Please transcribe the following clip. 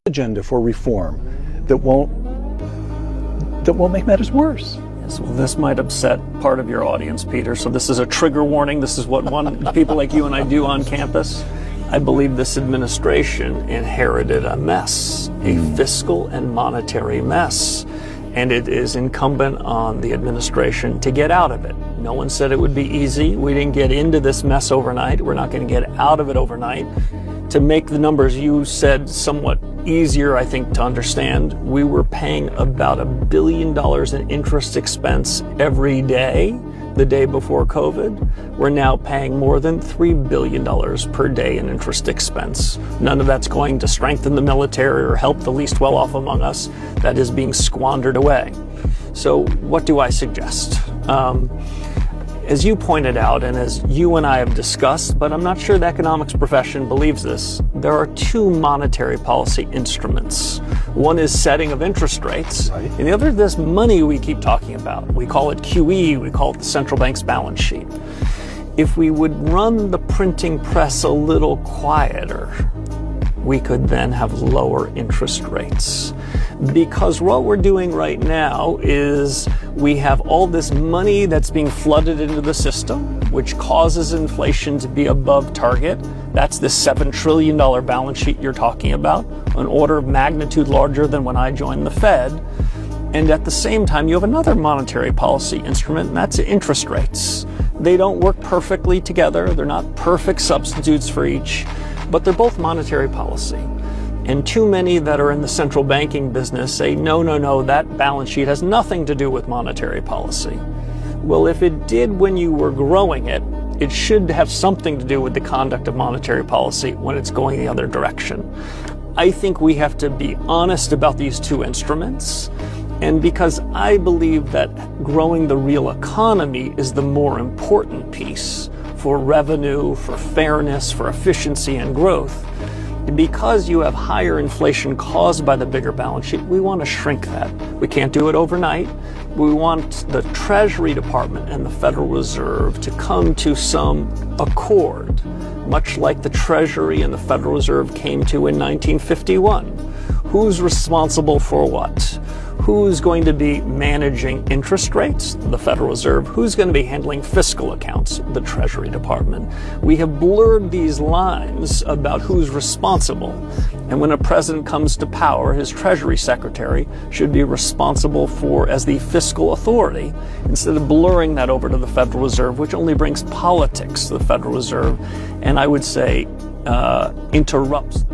agenda for reform that won't make matters worse. Yes, well, this might upset part of your audience, Peter, so this is a trigger warning. This is what people like you and I do on campus. I believe this administration inherited a mess, a fiscal and monetary mess, and it is incumbent on the administration to get out of it. No one said it would be easy. We didn't get into this mess overnight. We're not going to get out of it overnight. To make the numbers you said somewhat easier, I think, to understand, we were paying about $1 billion in interest expense every day the day before COVID. We're now paying more than $3 billion per day in interest expense. None of that's going to strengthen the military or help the least well-off among us. That is being squandered away. So what do I suggest? As you pointed out, and as you and I have discussed, but I'm not sure the economics profession believes this, there are two monetary policy instruments. One is setting of interest rates, right, and the other is this money we keep talking about. We call it QE, we call it the central bank's balance sheet. If we would run the printing press a little quieter, we could then have lower interest rates. Because what we're doing right now is we have all this money that's being flooded into the system, which causes inflation to be above target. That's the $7 trillion balance sheet you're talking about, an order of magnitude larger than when I joined the Fed. And at the same time, you have another monetary policy instrument, and that's interest rates. They don't work perfectly together. They're not perfect substitutes for each, but they're both monetary policy. And too many that are in the central banking business say, no, that balance sheet has nothing to do with monetary policy. Well, if it did when you were growing it, it should have something to do with the conduct of monetary policy when it's going the other direction. I think we have to be honest about these two instruments. And because I believe that growing the real economy is the more important piece for revenue, for fairness, for efficiency and growth, because you have higher inflation caused by the bigger balance sheet, we want to shrink that. We can't do it overnight. We want the Treasury Department and the Federal Reserve to come to some accord, much like the Treasury and the Federal Reserve came to in 1951. Who's responsible for what? Who's going to be managing interest rates? The Federal Reserve. Who's going to be handling fiscal accounts? The Treasury Department. We have blurred these lines about who's responsible. And when a president comes to power, his Treasury Secretary should be responsible for as the fiscal authority, instead of blurring that over to the Federal Reserve, which only brings politics to the Federal Reserve, and I would say interrupts